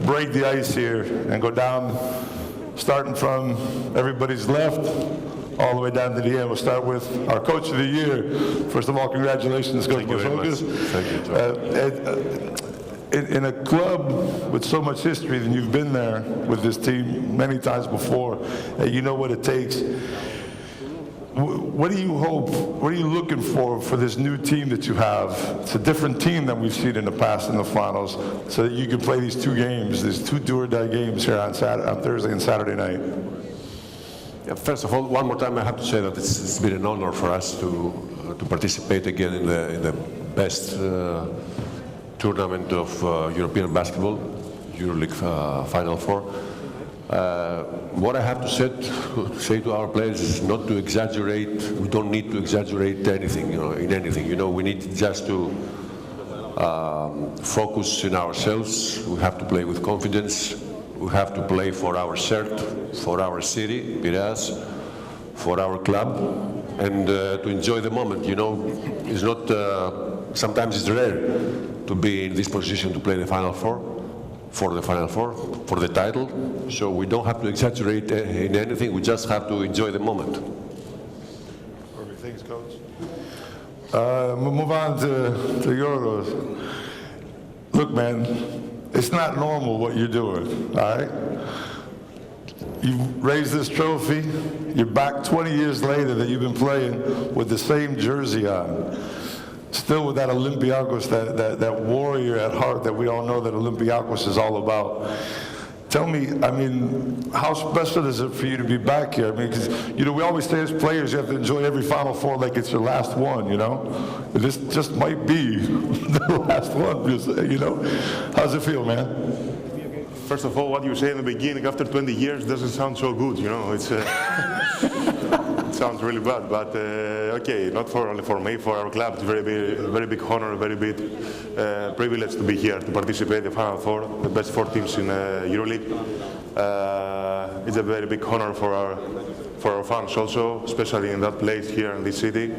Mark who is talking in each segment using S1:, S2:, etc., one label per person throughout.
S1: break the ice here and go down, starting from everybody's left, all the way down to the end. We'll start with our Coach of the Year. First of all, congratulations, Coach Mashokas.
S2: Thank you,
S1: in a club with so much history, and you've been there with this team many times before, you know what it takes. What do you hope, what are you looking for this new team that you have? It's a different team than we've seen in the past in the finals, so that you can play these two games, these two do-or-die games here on Thursday and Saturday night.
S2: Yeah, first of all, one more time I have to say that it's been an honor for us to participate again in the best tournament of European basketball, Euroleague Final Four. What I have to say to our players is not to exaggerate. We don't need to exaggerate anything, in anything. We need just to focus in ourselves. We have to play with confidence. We have to play for our shirt, for our city, Piraeus, for our club, and to enjoy the moment. It's not. Sometimes it's rare to be in this position to play the Final Four. For the Final Four, for the title. So we don't have to exaggerate in anything, we just have to enjoy the moment.
S1: Perfect, thanks, Coach. We'll move on to Euros. Look, man, it's not normal what you're doing, all right? You raised this trophy, you're back 20 years later that you've been playing with the same jersey on. Still with that Olympiakos, that warrior at heart that we all know that Olympiakos is all about. Tell me, how special is it for you to be back here? Because, we always say as players, you have to enjoy every Final Four like it's your last one, This just might be the last one, How's it feel, man?
S3: First of all, what you say in the beginning, after 20 years, doesn't sound so good, It's... It sounds really bad, but okay, not only for me, for our club. It's very big honor, very big privilege to be here to participate in the Final Four, the best four teams in Euroleague. It's a very big honor for our fans also, especially in that place here in this city.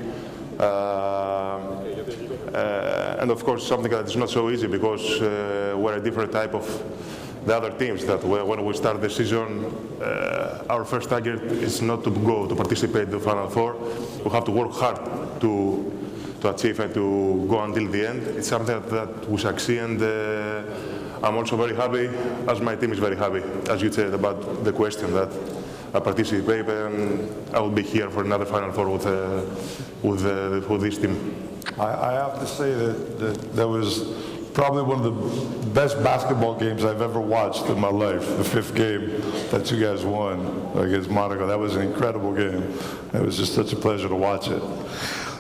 S3: And of course, something that is not so easy because we're a different type of the other teams. That when we start the season, our first target is not to go to participate in the Final Four. We have to work hard to achieve and to go until the end. It's something that we succeed, and I'm also very happy, as my team is very happy, as you said about the question that I participate and I will be here for another Final Four with this team.
S1: I have to say that was probably one of the best basketball games I've ever watched in my life, the 5th game that you guys won against Monaco. That was an incredible game. It was just such a pleasure to watch it.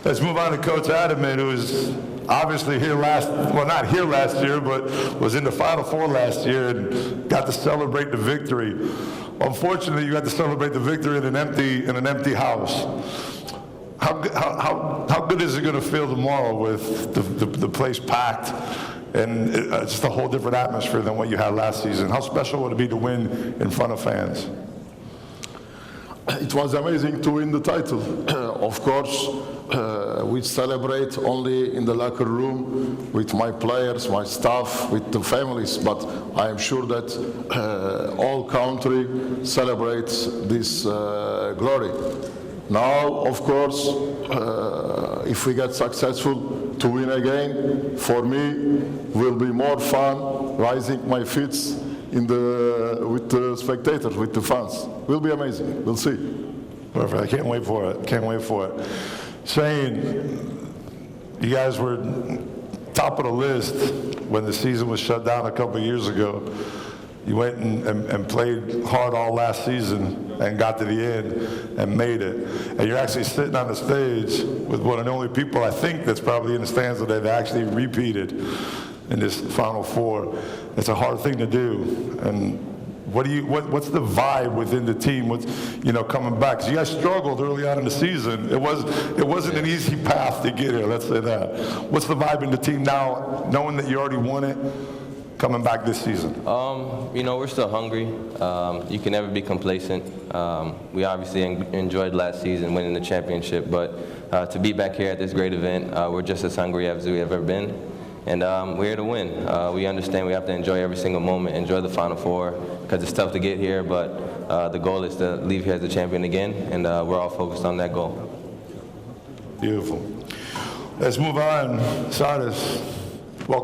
S1: Let's move on to Coach Adaman, who was obviously here not here last year, but was in the Final Four last year and got to celebrate the victory. Unfortunately, you had to celebrate the victory in an empty house. How good is it going to feel tomorrow with the place packed and just a whole different atmosphere than what you had last season? How special would it be to win in front of fans?
S4: It was amazing to win the title. Of course, we celebrate only in the locker room with my players, my staff, with the families, but I am sure that all country celebrates this glory. Now, of course, if we get successful to win again, for me, will be more fun rising my feet with the spectators, with the fans. Will be amazing. We'll see.
S1: Perfect. I can't wait for it. Can't wait for it. Shane, you guys were top of the list when the season was shut down a couple of years ago. You went and played hard all last season and got to the end and made it. And you're actually sitting on the stage with one of the only people I think that's probably in the stands that they've actually repeated in this Final Four. It's a hard thing to do. And what's the vibe within the team? What's, coming back? 'Cause you guys struggled early on in the season. It wasn't an easy path to get here, let's say that. What's the vibe in the team now, knowing that you already won it? Coming back this season?
S5: We're still hungry. You can never be complacent. We obviously enjoyed last season winning the championship, but to be back here at this great event, we're just as hungry as we have ever been. And we're here to win. We understand we have to enjoy every single moment, enjoy the Final Four, because it's tough to get here, but the goal is to leave here as the champion again, and we're all focused on that goal.
S1: Beautiful. Let's move on. Cyrus.